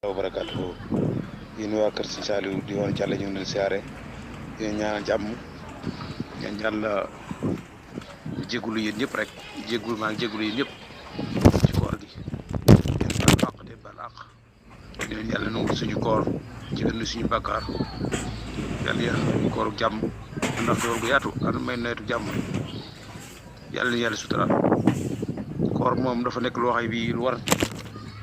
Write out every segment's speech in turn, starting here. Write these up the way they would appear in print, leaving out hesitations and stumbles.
wa barakaatuhu yéen waa kër si Saliou di woon Thialé ñu ngi leen siyaare yéen ñaanal jàmm ñaan yàlla jégalu yéen ñëpp rek maa ngi jégalu yéen ñëpp ci koor gi yéen baal àq te baal àq di leen yàlla nangu suñu koor jégal suñu bàkkaar yàlla kooru jàmm ndax door gu yaatu ànd may nawetu jàmm yàlla na yàlla sutura koor moom dafa nekk loo xam bi lu war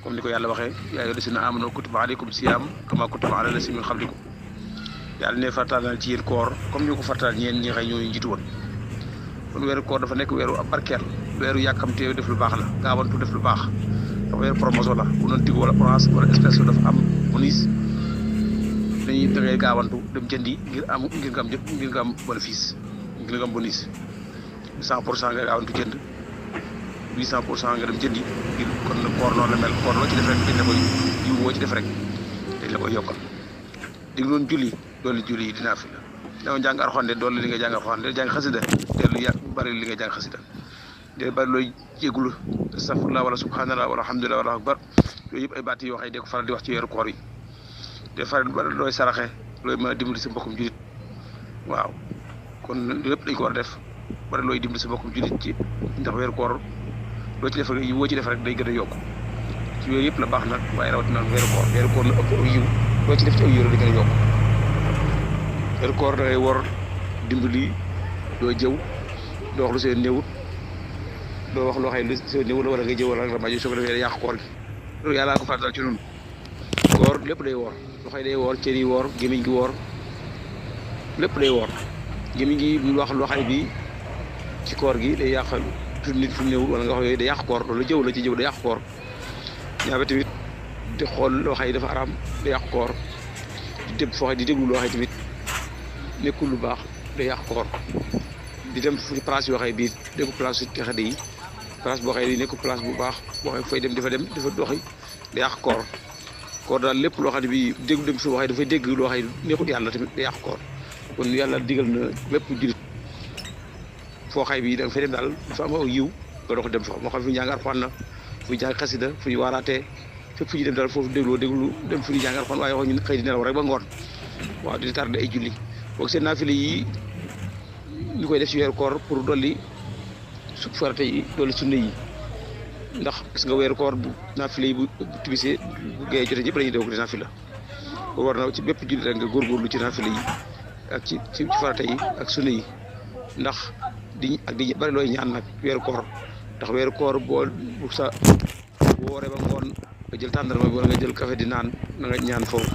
comme ni ko yàlla waxee yaa ayyuhal lazina aamanu kutiba aleykum siyaam kama kutiba alal lazina min qablikum yàlla ne farataal ci yéen koor comme ñu ko farataal ñeen ñi xëy ñooñu jiitu woon kon weeru koor dafa nekk weeru ab barkeel weeru yàkkamte def lu baax la gaawantu def lu baax dafa weeru promotion la bu doon Tigo wala Orange wala Expresso dafa am bonus dañuy dangay gaawantu dem jëndi ngir nga am bénéfice ngir nga am bonus 100% nga gaawantu jënd 800% nga dem jëndi ngir kon koor noonu la mel koor loo ci def rek dañ la koy yiw woo ci def rek dañ la koy yokkal di nga doon julli doole julli yi dinaa fi la dama jàng Alxuraan de doole li nga jàng Alxuraan de jàng xasida dellu bari li nga jàng xasida de bari looy jéggulu astaghfirullah wala subhanallah wala alhamdulillah wala akbar yooyu yëpp ay baat yoo xam ne de ko faral di wax ci weeru koor yi de faral bari looy saraxe looy mën a dimbali sa mbokkum julit waaw kon lépp dañ ko war a def bari looy dimbali sa mbokkum julit ci ndax weeru koor loo ci def rek yiw woo ci def rek day gën a yokku ci yooyu yëpp la baax nag waaye rawatina weeru koor la ëpp aw yiw loo ci def ci aw yiw rek day gën a yokku weeru koor da ngay wor dimbali doo jëw doo wax lu seen néewut doo wax loo xam ne lu seen néewut wala ngay jëw wala ramaj soo ko defee yàq koor gi loolu yàllaa ko fàttal ci noonu koor lépp day woor loxo yi day woor cër yi woor gémmiñ gi woor lépp day woor gémmiñ gi bu wax loo xam ne bi ci koor gi day yàq tudd nit fu mu néewul wala nga wax yooyu day yàq koor loolu jëw la ci jëw day yàq koor ñaaba tamit di xool loo xam ne dafa araam day yàq koor di dem foo xam di déglu loo xam ne tamit nekkul lu baax day yàq koor di dem fu place yoo xam ne bii déggu place su texade yi place boo xam ne nekkul place bu baax boo xam ne fay dem dafa doxi day yàq koor daal lépp loo xam ne bii déglu dem fi waxee dafay dégg loo xam ne nekkul yàlla tamit day yàq koor kon yàlla digal na bépp jullit foo xay bi da nga fay dem daal dafa am aw yiw nga dox dem fa moo xam fu ñu jàng Alxuraan la fu ñu jàng xasida fu ñu waaraatee fépp fu ñu dem daal foofu déglu dem fu ñu jàng Alxuraan waaye wax ñu xëy di nelaw rek ba ngoon waaw di tardé ay julli boog seen naafile yi ñu koy def ci weeru koor pour dolli su farate yi dolli sunna yi ndax gis nga weeru koor bu naafile yi bu tibisee bu géeyee jotee ñëpp dañuy déglu di naafila pour war na ci bépp julli rek nga góorgóorlu ci naafile yi ak ci farate yi ak sunna yi ndax di bari looy ñaan nag weeru koor ndax weeru koor boo wooree ba ngoon nga jël tàndarma bi wala nga jël café di naan na nga ñaan foofu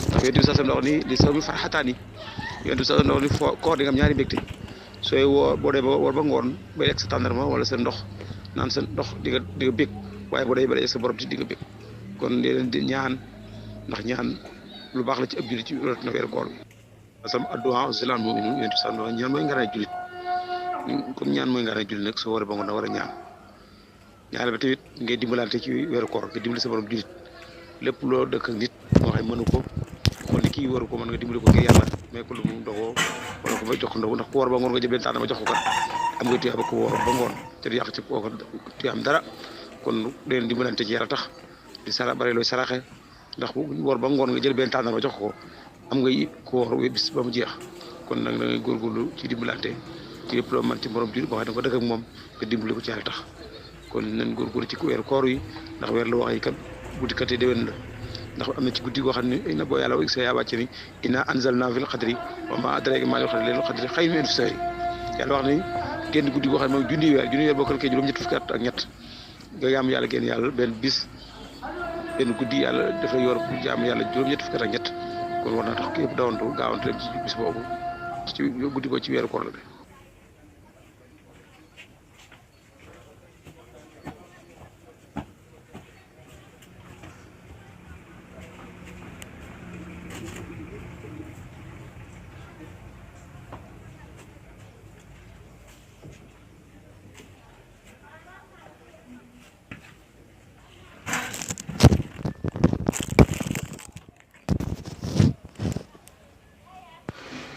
ndax yonent bi sax ndox ni li saw mi farxataani yonent bi sax ndox ni koor di nga am ñaari mbégte sooy woor boo dee ba woor ba ngoon bay lekk sa tàndarma wala sa ndox naan sa ndox di nga bég waaye boo dee ba lekk sa borom di nga bég kon di leen di ñaan ndax ñaan lu baax la ci ab jullit ci na weeru koor bi asam addu'a silaaxul mu'min yonent bi sax ndox ñaan mooy ngaraay jullit comme ñaan mooy nga ne julli nag soo waree ba ngoon da war a ñaan ñaare ba tamit ngay dimbalante ci weeru koor nga dimbali sa borom jullit lépp loo dëkk ak nit moo xam mënu ko xool ni kii waru ko mën nga dimbali ko ngir yàlla mais ko lu mu ndogoo wala ko bay jox ko ndogu ndax ku war ba ngoon nga jël benn tànn ma jox ko kat am nga tuyaaba ko war ba ngoon te du yàq ci kooku tuyaam dara kon leen dimbalante ci yàlla tax di sara bare looy saraxe ndax bu war ba ngoon nga jël benn tànn ma jox ko am nga ko war bis ba mu jeex kon nag da ngay góorgóorlu ci dimbalante ci lépp loo man ci borom jullit boo xam ne ko dëkk ak moom nga dimbali ko ci yàlla tax kon nañ góorgóorlu ci weeru koor yi ndax weer la wax yi kat bu dikkatee déwén la ndax am na ci guddi goo xam ne na boo yàlla sa yaa wàcc ni inna anzalnaahu fil qadri wa maa adraaka maa laylatul qadri laylatul qadri xayrun min alfi shahr yàlla wax ni génn guddi goo xam ne mooy junni weer bokkal kee juróom-ñett fukki at ak ñett nga jaamu yàlla génn yàlla benn bis benn guddi yàlla dafa yor bu jaamu yàlla juróom-ñett fukki at ak ñett kon war naa tax képp dawantu gaawantu dem ci bis boobu ci guddi ko ci weeru koor la de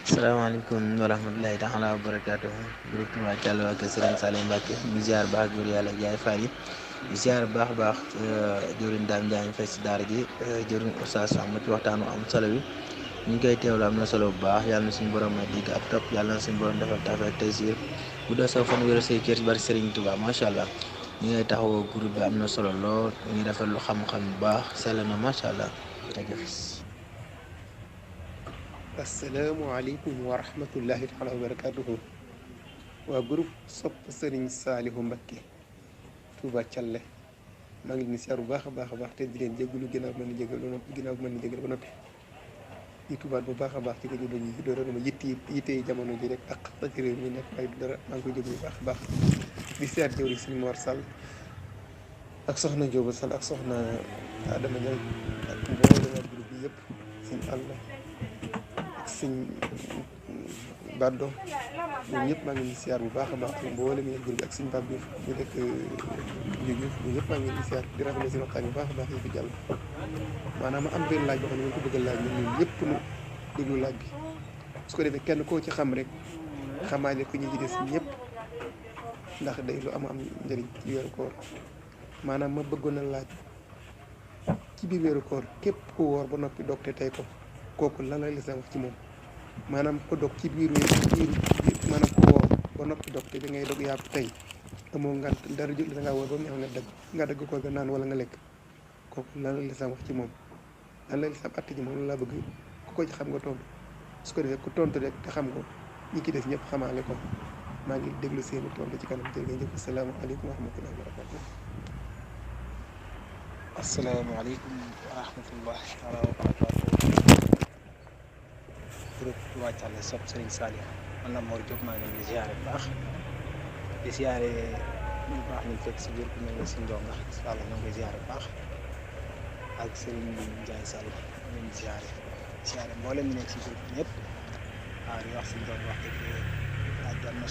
asalaamaaleykum wa rahmatulahi taala wa barakaatuhu groupe Touba Thialé waa kër Serigne Saliou Mbacke ñu ziar baax góor yàlla jaay faal yi di siyaare bu baax a baax jëwriñ Dame Diagne fay si daara ji jëwriñ Oustaz Sam ci waxtaanu am solo wi ñu ngi koy teewlu am na solo bu baax yàlla na suñu borom a digg ak topp yàlla na suñu borom defal tawfeex ak taysiir bu dee saw fan wéeru say kër ci bari Serigne Touba macha allah ñi ngay taxawoo groupe bi am na solo lool ñu ngi rafetlu xam-xam bu baax sell na macha allah jërëjëf. asalaamualeykum wa rahmatullahi taala wa barakatuhu waa groupe sopp Serigne Saliou Mbacké Touba Thialé maa ngi leen di siyaar bu baax a baax te di leen jégalu ginnaaw mën na jégal ba noppi ginnaaw mën na jégal ba noppi di tubaat bu baax a baax ci ko jël ñu doora dama yitte jamono ji rek ak xata ci réew mi nekk waaye du dara maa ngi koy jégalu bu baax a baax di siyaar jëwri Serigne Mor Sall ak soxna Jóoba Sall ak soxna Adama Ndiaye ak mboolem waa groupe bi yëpp Serigne Alla ak Serigne Baddo ñun ñëpp maa ngi leen di siyaar bu baax a baax mboolem yi groupe bi ak Serigne Pape Diouf ñu nekk Diouf ñun ñëpp maa ngi leen di siyaar di rafetlu seen waxtaan bu baax a baax yi fi jàll maanaam ma am benn laaj boo xam ne ñu ko bëgg a laaj ñun ñëpp nu déglu laaj bi su ko defee kenn koo ci xam rek xamaale ko ñu ci des ñëpp ndax day lu am njëriñ ci weeru koor maanaam ma bëggoon a laaj ci biir weeru koor képp ku woor ba noppi dog te tey ko kooku lan la lislaam wax ci moom maanaam ko dog ci biir maanaam ku woor ba noppi dog te da ngay dog yàpp tey amoo ngant dara jot da ngaa woor ba mu neex nga dagg ko nga naan wala nga lekk kooku lan la lislaam wax ci moom lan la lislaam àtte ci moom loolu laa bëgg ku ko ci xam nga tontu su ko defee ku tontu rek te xam ko ñi ci des ñëpp xamaale ko maa ngi déglu seeni tontu ci kanam jërë ngeen jëf asalaamaaleykum wa rahmatullahi wa barakatuh asalaamaaleykum wa rahmatullahi taala wa barakatuh groupe Touba Thialé sopp Serigne Saliou man la Mor Diop maa ngi leen di ziare bu baax di ziare ñu baax ñu fekk si biir ku mel ne si Ndonga Sall ñoo ngi koy ziare bu baax ak Serigne Ndiaye Sall ñu leen di ziare mboolem ñu nekk si groupe bi ñëpp waaw di wax si Ndonga wax dëgg laaj bi am na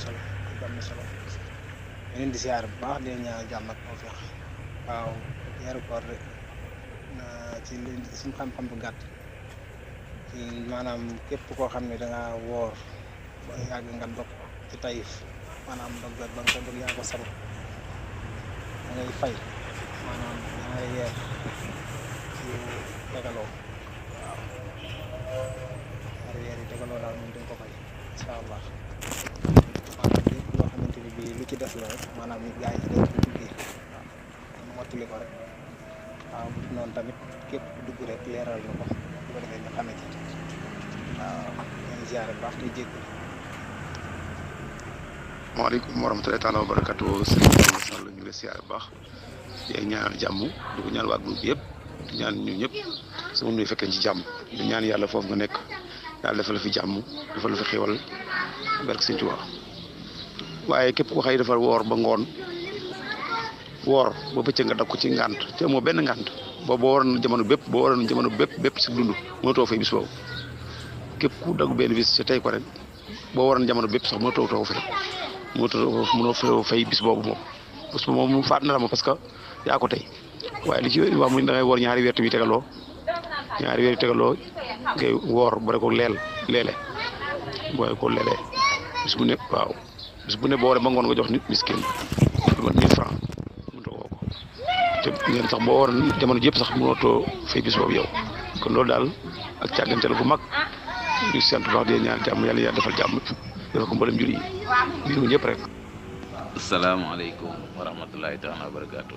solo ñu leen di ziare bu baax di leen ñaanal jàmm ak tawfeex waaw weeru koor ci suñu xam-xam bu gàtt ci maanaam képp koo xam ne da ngaa woor ba yàgg nga dog ci tayif maanaam dog ba nga ko dog yaa ko sabab da ngay fay maanaam ñaari weer ci tegaloo waaw ñaari weer yi tegaloo daal moom dañ ko fay incha allah maanaam lépp loo xamante ni bii lu ci des la rek maanaam gaa yi ci des bu duggee waaw mottali ko rek waaw noonu tamit képp ku dugg rek leeral na ko bu ko defee nga xamee ci waaw ñooy ziare bu baax di jégalu. maaleykum wa rahmatullahi taala wa barakatu Serigne Sall ñu ngi lay siyaare bu baax di ñaanal jàmm di ko ñaan waa groupe yëpp di ñaan ñu ñëpp sama nuyu fekkee ci jàmm di ñaan yàlla foofu nga nekk yàlla defal la fi jàmm defal la fi xéwal barke Sëñ Tuubaa waaye képp ko xëy dafa woor ba ngoon woor ba bëccëg nga dagg ko ci ngànt te moo benn ngànt boo waroon jamono bépp si dund mënatoo fay bis boobu képp ku dagg benn bis te tey ko rek boo waroon jamono bépp sax mënatoo fay mënoo fay bis boobu moom bis boobu moom faat na la ma parce que yaa ko tey waaye li ci wax mu da ngay woor ñaari weer yu tegaloo ngay woor bare ko leele boole ko leele bis bu ne waaw bis bu ne boo waree ba ngoon nga jox nit miskin lu mat 1000 francs te ngeen sax boo waroon jamono jëpp sax mënatoo fay bis boobu yow kon loolu daal ak càggante la bu mag ñu sant wax di ñaan jàmm yàlla defal jàmm dafa ko mboolem jur yi biir ñëpp rek. asalaamaaleykum wa rahmatulahi taala wa barakaatu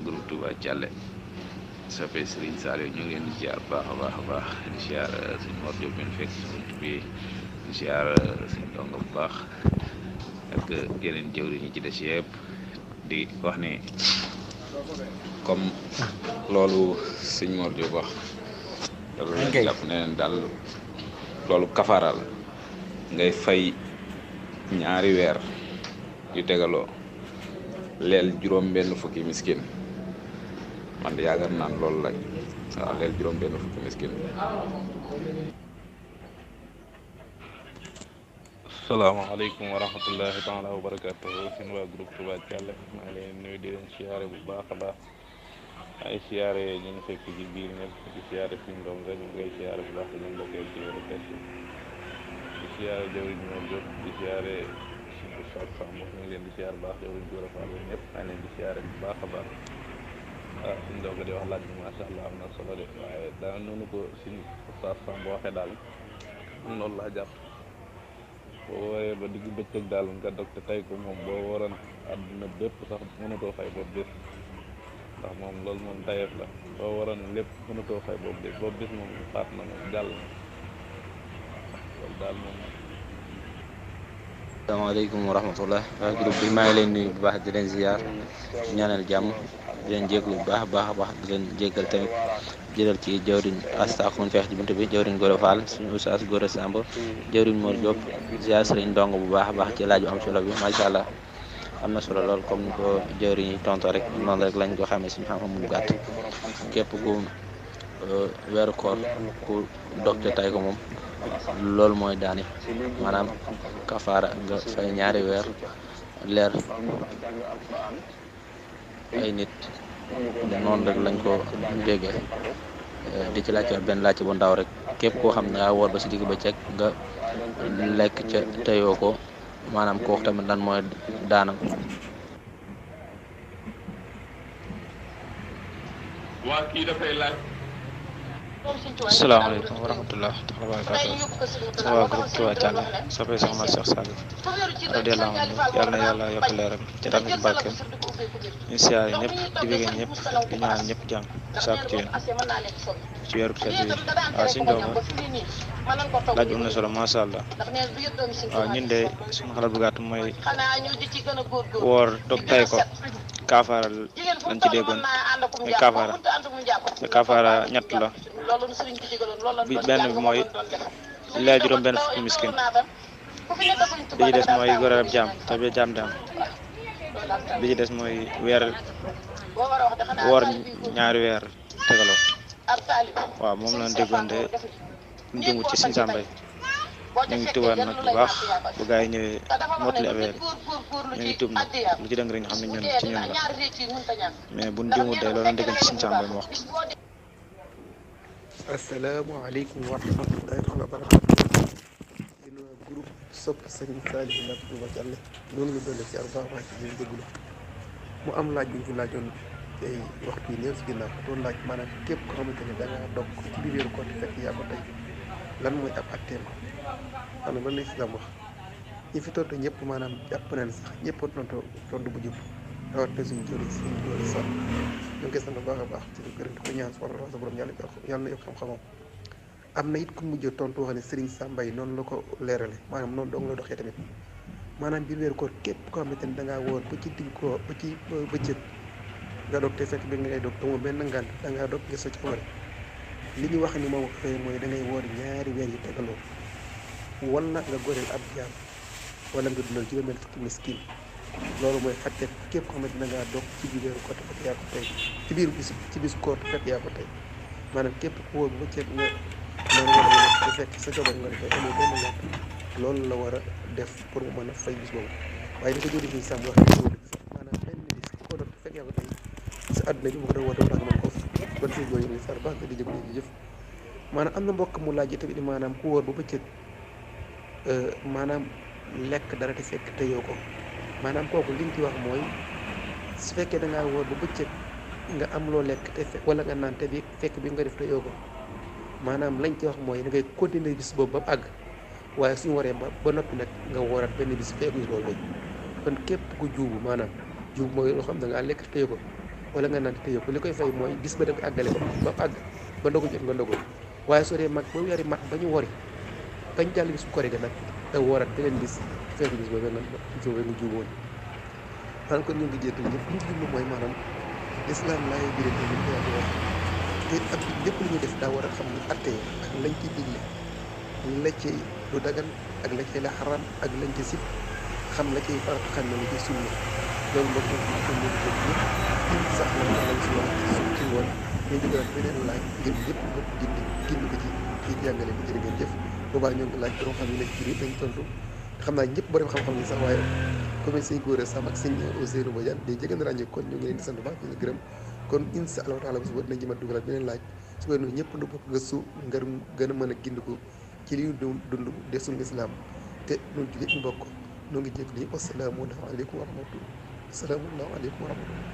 groupe Touba Thialé soppe Serigne Saliou ñu ngi leen di ziar baax a baax di ziar sëñ Mor Diop mi fekk si bunt bi di ziar sëñ Ndonga bu baax ak yeneen jëwriñ ñi ci des yëpp di wax ni comme loolu sëñ Mor Diop wax dafa leen jàpp ne leen daal loolu kafaara la ngay fay ñaari weer yu tegaloo leel juróom benn fukki miskin man de yaakaar naan loolu la waaw leel juróom benn fukki miskin. asalaamaaleykum wa rahmatullahi taala wa barakatuhu seen waa groupe Touba Thialé maa ngi leen nuyu di leen siyaare bu baax a baax ay siyaare ñu ngi fekk ci biir ñëpp di siyaare si ndom rek ñu ngay siyaare bu baax di leen bokkee ci weeru test di siyaare jawriñ Mor Diop di siyaare suñu Oustaz Samb ñu ngi leen di siyaar bu baax jawriñ Gora Fall yéen ñëpp maa ngi leen di siyaare bu baax a baax suñ doog di wax laaj bi macha allah am na solo de waaye daa noonu ko suñu Oustaz Samb waxee daal loolu laa jàpp boo wooree ba digg bëccëg daal nga dog te tey ko moom boo waroon àdduna bépp sax mënatoo fay boobu bés ndax moom loolu moom tayeef la boo waroon lépp mënatoo fay boobu bés moom faat na moom jàll loolu daal moom. asalaamaaleykum wa rahmatullah waa groupe bi maa ngi leen nuyu bu baax di leen ziar ñaanal jàmm di leen jéglu bu baax a baax di leen jéggal tamit jëlal ci jawriñ asta xun feex ci buntu bi jawriñ Gora Fall suñu Oustaz Gora Samb jawriñ Mor Diop ziar sëriñ ndong bu baax a baax ci laaj bu am solo bi macha allah am na solo lool comme ni ko jawriñ yi tonto rek noonu rek lañ ko xamee suñu xam-xam mu gàtt képp ku weeru koor ku dog te tay ko moom loolu mooy daani maanaam kafaara nga fay ñaari weer leer ay nit noonu rek lañ ko déggee di ci laajte benn laajte bu ndaw rek képp koo xam ne nga woor ba si digg bëccëg nga lekk ca teyoo ko maanaam kooku tamit lan mooy daanam. waa kii dafay laaj. asalaamaaleykum wa rahmatullah taala wa barakatuh sama waa groupe Touba Thialé soppay soxna Cheikh Saliou radiyallahu anhu yàlla na yàlla yokk leeram ci tamit barkeem ñu siyaare ñëpp di bëggee ñëpp di ñaan ñëpp jàmm sàkku ci yéen ci weeru tedd bi waaw suñ doom laaj bi am na solo macha allah waaw ñun de suñu xalaat bu gàtt mooy woor dog tay ko kafaara lañ ci déggoon mais kafaara ñett la bi benn bi mooy lay juróom benn fukki miskin bi ci des mooy goreel ab jaam te bi jaam daam bi ci des mooy woor ñaari weer tegaloo waaw moom lañ déggoon de ñu jëngut ci Sëñ Sambay ñu ngi tubaat nag bu baax bu gaa yi ñëwee mottali affaire ñu ngi tub nag lu ci dëng rek nga xam ne ñun ci ñun la mais buñ jëngut de loolu lañ déggoon ci Sëñ Sambay mu wax ko. asalaamaaleykum wa rahmatullahi wa barakatuh yéen waa groupe sopp Sëriñ Saliou Mbacké Touba Thialé noonu ñu dolli ci arbaax ci ñu déglu mu am laaj bu ñu fi laajoon tey waxtu yi néew si ginnaaw doon laaj maanaam képp ko xamante ne da ngaa dog ci biir weeru koor fekk yaa ko tey lan mooy ab atteem maanaam lan la Islaam wax ñi fi tontu ñëpp maanaam jàpp nañ sax ñëpp tontu bu jub rawatina suñu jëriñ suñu doole sax ñu ngi koy sant bu baax a baax ci gërëm di ko ñaan sa borom yàlla na yokk xam-xamam am na it ku mujj tontu wax ne Serigne Samba yi noonu la ko leerale maanaam noonu dong la doxee tamit maanaam biir weeru koor képp koo xamante ne da ngaa woor ba ci digg ko ba ci bëccëg nga dog te fekk bi nga ngay dog amoo benn ngànt da ngaa dog nga sa coobare li ñu wax ni moom ko fay mooy da ngay woor ñaari weer yi tegaloo wala nga goreel ab jaam wala nga dundal juróom-benn fukki miskin loolu mooy fàtte képp koo xamante ne da ngaa dog ci biir weeru koor te fekk yaa ko tey ci biir bis koor te fekk yaa ko tey maanaam képp ku wóor bu bëccëg nga loolu war a te fekk sa coobare nga def amul benn ngànt loolu la war a def pour mu mën a fay bis boobu waaye ni ko jëlee fii sàmm wax maanaam benn bis ku ko dog te fekk yaa ko tey sa àdduna bi mu ko doon woote ndax man ko kon si boobu ñu sar baax nga di jëf maanaam am na mbokk mu laaj tamit maanaam ku wóor ba bëccëg maanaam lekk dara te fekk teyoo ko maanaam kooku liñ ci wax mooy su fekkee da ngaa wóor ba bëccëg nga am loo lekk te fekk wala nga naan te bi fekk bi nga def teyoo ko maanaam lañ ci wax mooy da ngay continuer bis boobu ba mu àgg waaye suñu waree ba noppi nag nga wooraat benn bis fekk bis boobu kon képp ku juubu maanaam juubu mooy loo xam da ngaa lekk te teyoo ko wala nga naan te teyoo ko li koy fay mooy bis ba da nga àggale ko ba mu àgg ba ndogu jot nga ndogu waaye soo dee mag ba weeri mat ba ñu wori bañ jàll bis bu kori ga nag da wooraat beneen bis fekk bis boobu nga juuboon maanaam kon ñu ngi jégalu ñëpp li ñu jublu mooy maanaam islam laay biré te ñu ko wax te ak lépp lu ñuy def daa war a xam ne attee ak lañ ciy digle la ci lu dagan ak la ci la xaram ak lañ ci sib xam la ciy farat xam ne la ci sunna loolu mbokk yi ko ñu ñëpp sax la lañ si wax ci woon ñu jógaat beneen laaj ngir ñëpp bokk gindi ko ci jàngale bi jërë ngeen jëf boobaa ñoo ngi laaj borom xam yi nekk ci biir dañ tontu xam naa ñëpp borom xam-xam yi sax waaye comme sëñ Gora Samb ak sëñ Ousseynou Badiane day jege na ràññee kon ñu ngi leen di sant baax ñu ngi gërëm kon insha allahu taala bu suba dinañ jëmat dugalaat beneen laaj su ko defee ñëpp nu bokk gëstu ngir gën a mën a gindiku ci li ñu dund de suñu islam te ñun jullit ñu bokk noo ngi jéglu yëpp asalaamaaleykum wa rahmatullah asalaamaaleykum wa rahmatullah.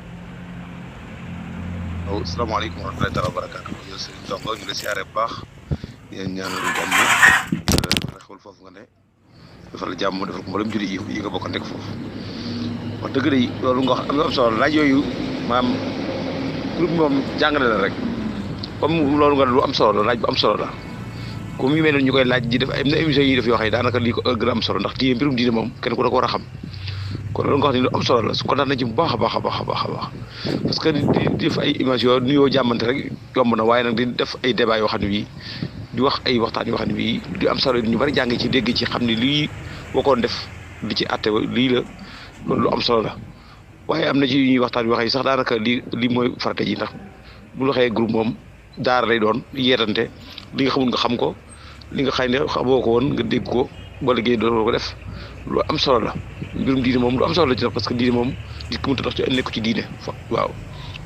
waaw asalaamaaleykum wa rahmatullahi taala wa barakaatu yow sëriñ Ndongo ñu ngi lay siyaare bu baax yéen ñaanal jàmm xewul foofu nga ne defal la jàmm defal ko mboolem julli yi nga bokk nekk foofu wax dëgg de loolu nga wax am solo laaj yooyu maam groupe moom jàngale la rek comme loolu nga lu am solo la laaj bu am solo la comme yu mel ne ñu koy laaj di def am na émission yi def yoo xam ne daanaka lii ko gën a am solo ndax diine mbirum diine moom kenn ku da ko war a xam kon loolu nga wax ni lu am solo la su kontaan nañ ci bu baax a baax a baax a baax a baax parce que di def ay image yoo nuyoo jàmmante rek yomb na waaye nag di def ay débat yoo xam ne bii di wax ay waxtaan yoo xam ne bii di am solo ñu bari jàng ci dégg ci xam ne lii bokkoon def di ci àtte lii la loolu lu am solo la waaye am na ci ñuy waxtaan yoo xam ne sax daanaka lii mooy farate ji ndax bu ñu waxee groupe moom daara lay doon yeetante li nga xamul nga xam ko li nga xëy ne xamoo ko woon nga dégg ko ba liggéey doon ko def lu am solo la mbirum diine moom lu am solo la ci nag parce que diine moom nit ki mënut a dox ci nekk ci diine waaw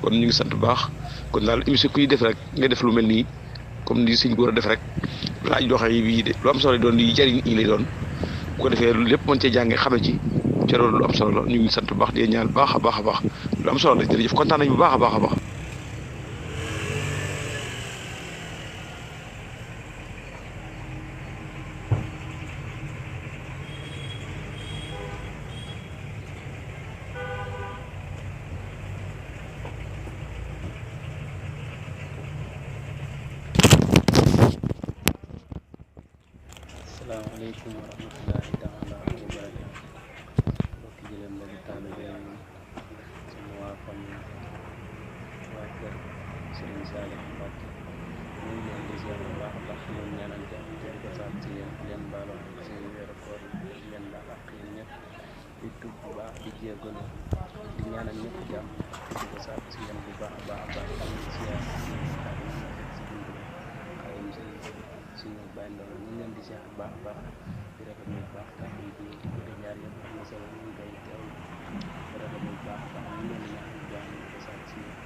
kon ñu ngi sant bu baax kon daal émission kuy def rek nga def lu mel nii comme ni suñ góor a def rek laaj doxe yi bii de lu am solo doon yi jariñ ñi lay doon bu ko defee lépp mën cee jàngee xame ci ca loolu lu am solo la ñu ngi sant bu baax di ñaan baax a baax a baax lu am solo la jërëjëf kontaan nañ bu baax a baax a baax. asalaamaaleykum wa rahmatullahi taala wa barakaatu mbokki jëleen mbokki taalibe yi sama waa famille waa kër Serigne Saliou Mbacké ñu ngi leen di ziar bu baax a baax leen ñaanal jàmm te di ko saat ci yéen leen baalo ci weeru koor leen baal ak yéen ñëpp di tub bu baax di jégalu di ñaanal ñëpp jàmm di ko saat ci yéen bu baax a baax a baax am na ziar si buntu xayum suñu bàyyi ndaw ñu leen di ziar bu baax a baax di rafetlu bu baax kàddu yi di côté ñaar yëpp am na solo ñu ngi koy teew di rafetlu bu baax a baax ñu leen di ñaanal jàmm di ko saat ci yéen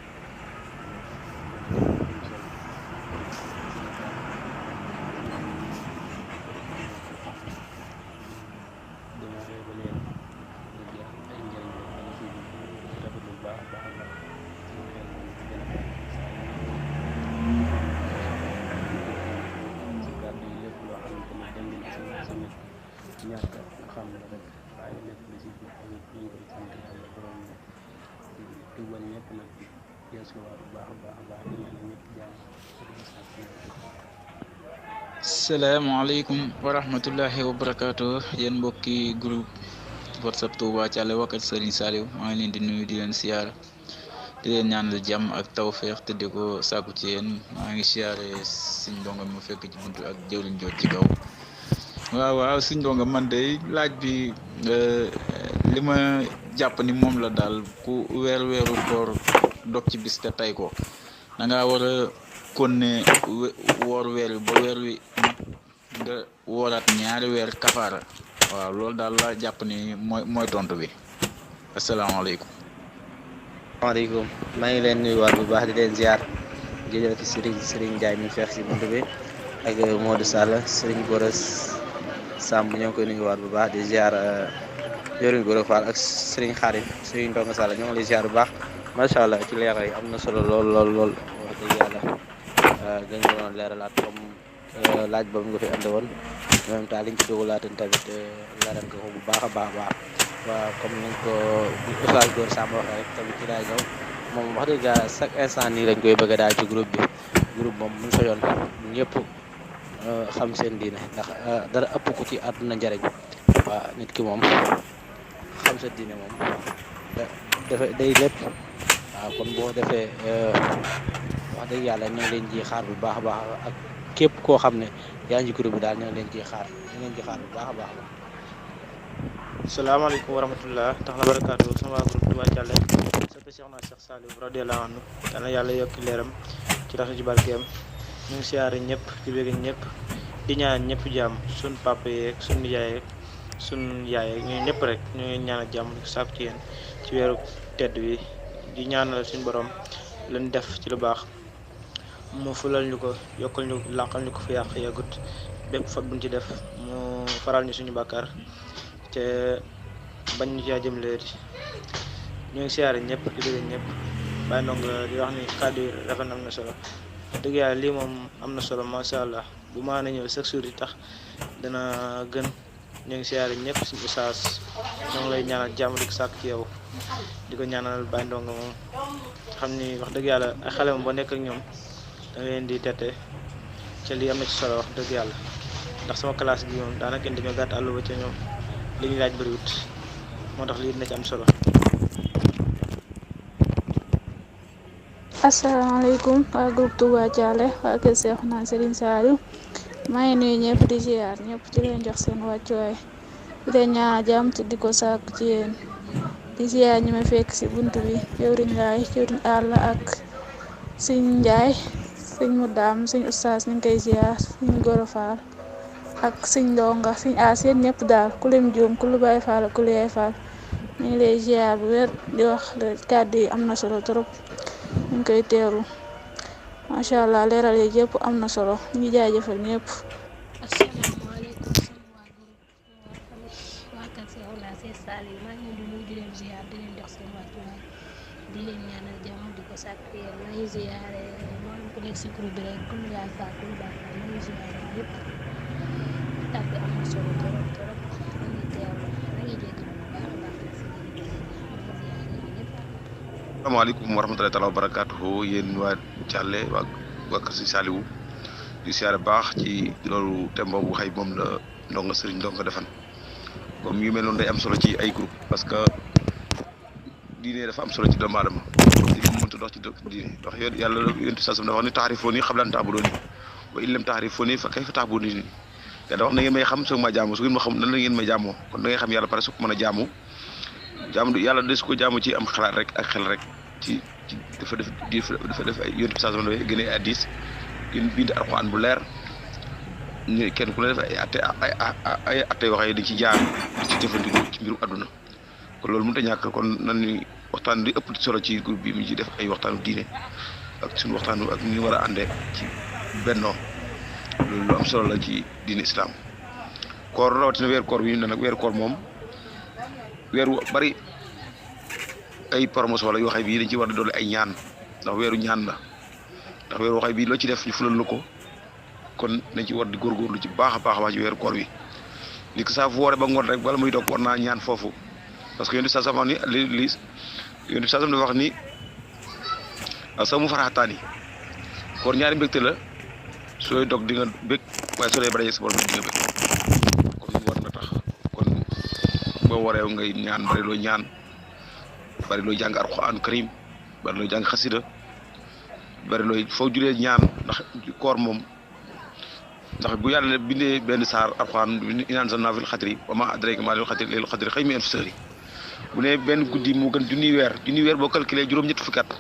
ñàkk xam la rek waaye lépp lu si biir tamit ñu ngi koy sant yàlla borom di tuubal ñëpp nag di yeesuwaat bu baax a baax a baax di ñaan ñëpp jàmm. salaamaaleykum wa rahmatullahi wa barakaatu yéen mbokki groupe WhatsApp Touba Thialé waa kër Serigne Saliou maa ngi leen di nuyu di leen siyaare di leen ñaanal jàmm ak tawféex te di ko sàkku ci yéen maa ngi siyaare Sëñ Ndongo mu fekk ci buntu ak jëwliñ joot ci kaw. waaw Sëñ Ndongo man de laaj bi li ma jàpp ni moom la daal ku weeru koor dog ci bis te tay ko da ngaa war a konne woor weer wi ba weer wi mat nga wooraat ñaari weer kafaara waaw loolu daal la jàpp ni mooy tontu bi asalaamaaleykum. waaleykum maa ngi leen nuyuwaat bu baax di leen ziar jëjël ci Serigne Ndiaye mi feex si buntu bi ak Modou Sall Serigne Boros Samb ñoo ngi koy nuyuwaat bu baax di ziar Yorin Goro Fall ak Serigne Xarim Serigne Ndongo Sall ñoo ngi lay ziar bu baax macha allah ci leeral yi am na solo lool wax dëgg yàlla gën nga doon leeralaat comme laaj boobu nga fi andi woon en même temps liñ ci dugalaatoon tamit leeral nga ko bu baax a baax waaw comme nañ ko Oustaz Gor Samb waxee rek tamit ci laay ñëw moom wax dëgg yàlla chaque instant nii lañ koy bëgg a daal ci groupe moom buñ soyoon ñëpp xam seen diine ndax dara ëpp ko ci àdduna njariñ waaw nit ki moom xam sa diine moom day lépp waaw kon boo defee wax dëgg yàlla ñoo ngi leen ji xaar bu baax a baax ak képp koo xam ne yaa ngi ci groupe bi daal ñoo ngi leen ji xaar bu baax a baax la. salaamaaleykum wa rahmatullah tax la barakaatu sama waa groupe Touba Thialé soppe Cheikh na Cheikh Saliou radiyallahu anhu yàlla yàlla yokk leeram ci tax ci barkeem ñu ngi siyaare ñëpp di bëgg ñëpp di ñaan ñëpp jàmm suñ papa yeeg suñ nijaay yeeg suñ yaay yeeg ñu ñëpp rek ñu ngi ñaanal jàmm di ko sàkku ci yéen ci weeru tedd wi di ñaanal suñu borom lañ def ci lu baax mu fulal ñu ko yokkal ñu làqal ñu ko fi yàq yàggut bépp fat buñ ci def mu faral ñu suñu bàkkaar te bañ ñu caa jëm leeti ñu ngi siyaare ñëpp di bëgg ñëpp bàyyi ndongo di wax ni kàddu yi rafet na am na solo dëgg yàlla lii moom am na solo macha allah bu maa na ñëw chaque jour yi tax dana gën ñu ngi siyaare ñëpp suñu ustaas ñoo ngi lay ñaanal jàmm di ko sàkk ci yow di ko ñaanal bàyyi ndongo moom xam ni wax dëgg yàlla ay xale moom ba nekk ak ñoom da nga leen di tette ca lii am na ci solo wax dëgg yàlla ndax sama classe gi moom daanaka dañoo gàtt àll ba ca ñoom li ñu laaj bëriwut moo tax lii dina ci am solo. asalaamaaleykum waa groupe Touba Thialé waa kër Cheikhouna Serigne Saliou maa ngi nuyu ñëpp di ziar ñëpp di leen jox seen wàccuwaay di leen ñaanal jàmm te di ko sàkku ci yéen di ziar ñi ma fekk si bunt bi jëwriñ laay jëwriñ àll ak sëñ Njaay sëñ mu daam sëñ ustaas ñu ngi koy ziar sëñ Goro Fall ak sëñ Ndonga sëñ As yéen ñëpp daal ku lim juum ku lu Baay Fall ku lu Yaay Fall ñu ngi lay ziar bu wér di wax kàddu yi am na solo trop ñu ngi koy teewlu macha allah leeral yi yëpp am na solo ñu ngi jaajëfal ñëpp. asalaamaaleykum sama waa kër Cheikhouna Saliou maa ngi leen di nuyu di leen ziar di leen jox seen wàccuwaay di leen ñaanal jàmm di ko sàkk yéen maa ngi ziare mboolem ku nekk si groupe bi rek ku lu Yaay Fall ku lu Baay Fall maa ngi ziare yëpp tàgg bi am na solo trop trop maa ngi teewlu maa ngi jégalu bu baax a baax si liggéey maa ngi ziare ñëpp. asalaamaaleykum wa rahmatulahi taala wa barakaatuhu yéen waa Thialé waa kër si Saliou di siyaare baax ci loolu thème boobu xëy moom la ndongo Serigne Ndongo defan comme yu mel noonu day am solo ci ay groupe parce que diine dafa am solo ci doomu aadama diine mënut a dox ci diine ndax yàlla yonent saa dafa wax ni taarifooni qabla an ta'buduuni wa in lam taarifooni fa kayfa ta'buduuni te da wax na ngeen may xam soog ma jaamu su ngeen ma xam nan la ngeen may jaamoo kon da ngay xam yàlla pare su ko mën a jaamu yàlla des ko jaamu ci am xalaat rek ak xel rek ci dafa def ay yonent saa dafa gënee hadiis gën bind alxuraan bu leer ñu kenn ku ne def ay atte yoo xam ne dañ ci jaar di ci jëfandikoo ci mbirum àdduna kon loolu mënut a ñàkk kon nan ni waxtaan di ëpp solo ci groupe bi mu ci def ay waxtaanu diine ak suñu waxtaanu ak ñu war a àndee ci bennoo loolu lu am solo la ci diine islam koor rawatina weeru koor bi ñu ne nag weeru koor moom weeru bari ay promotion la yoo xam bii dañ ci war a doole ay ñaan ndax weeru ñaan la ndax weeru waxay bii loo ci def ñu fulal la ko kon nañ ci war di góorgóorlu ci baax a baax ci weeru koor wi li ko saa fu wooree ba ngoon rek wala muy dog war naa ñaan foofu parce que yéen saa sama ni li yéen saa sama dafa wax ni saw mu faraxataani koor ñaari mbégte la sooy dog di nga bég waaye soo dee ba dajee sa borom di nga bég kon war na tax kon boo waree ngay ñaan bari loo jàng alxuraan karim bari loo jàng xasida bari looy foo julee ñaan ndax koor moom ndax bu yàlla bindee benn saar alxuraan innaa anzalnaahu fil xadri wa maa adraaka maa laylatul xadri laylatul xadri xayrun min alfi shahri bu ne benn guddi moo gën junniy weer boo calculé juróom-ñett fukki at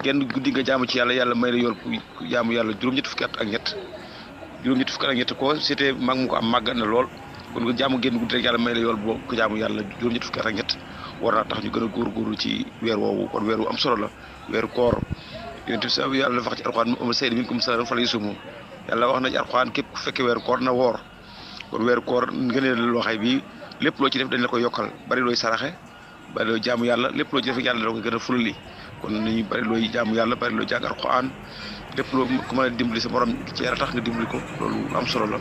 genn guddi nga jaamu ci yàlla may la yool ku jaamu yàlla juróom-ñett fukki at ak ñett ko c'était mag mu ko am màgg na lool kon nga jaamu genn guddi rek yàlla may la yool boo ko jaamu yàlla juróom-ñett fukki at ak ñett war naa tax ñu gën a góorgóorlu ci weer woowu kon weer wu am solo la weeru koor yonent bi sa yàlla dafa wax ci alxuraan am sayda minkum sahran falyasumhu yàlla wax na ci alxuraan képp ku fekkee weeru koor na woor kon weeru koor ngëneel la loo xay bi lépp loo ci def dañ la koy yokkal bari looy saraxe bari looy jaamu yàlla lépp loo ci def yàlla da koy gën a fulali kon nañu bari looy jaamu yàlla bari looy jàng alxuraan lépp loo ku mën a dimbali sa morom ci yàlla tax nga dimbali ko loolu am solo la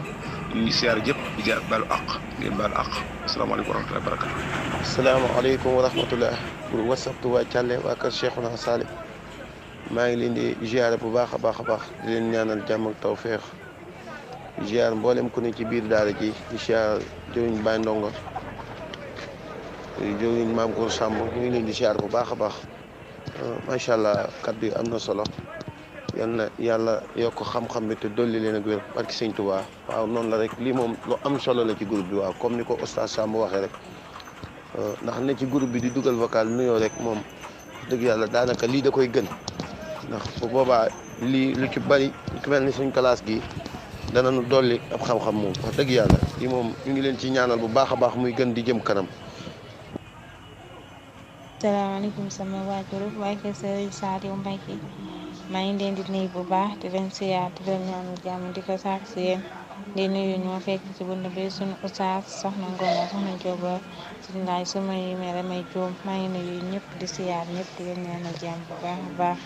ñu ngi siyaare jëpp di jaar baalu àq ngeen baalu àq asalaamaaleykum wa rahmatulah barakatu asalaamaaleykum wa rahmatulah pour WhatsApp Touba Thialé waa kër Cheikhouna Saliou maa ngi leen di ziare bu baax a baax di leen ñaanal jàmm ak tawféex ziar mboolem ku ne ci biir daara ji di ziar jëriñ Baye Ndongo jëriñ Maam Goor Samb ñu ngi leen di ziar bu baax a baax macha allah kaddu yi am na solo yal na yàlla yokk xam-xam bi te dolli leen ak wér barki Sëñ Tuubaa waaw noonu la rek lii moom lu am solo la ci groupe bi waaw comme ni ko Oustaz Samb waxee rek ndax ne ci groupe bi di dugal vocal nuyoo rek moom dëgg yàlla daanaka lii da koy gën. ndax bu boobaa lii lu ci bari ku mel ni suñ classe gi danañu dolli ab xam-xam moom wax dëgg yàlla lii moom ñu ngi leen ci ñaanal bu baax a baax muy gën di jëm kanam. salaamaaleykum sama waa groupe waa kër Serigne Saliou Mbacké maa ngi leen di nuyu bu baax di leen siyaar di leen ñaanal jàmm di ko saak si yéen di nuyu ñoo fekk ci bunt bi sunu oustaz soxna Ngoma soxna Jóoba ci laay sumay mere may juum maa ngi nuyu ñëpp di siyaar ñëpp di leen ñaanal jàmm bu baax a baax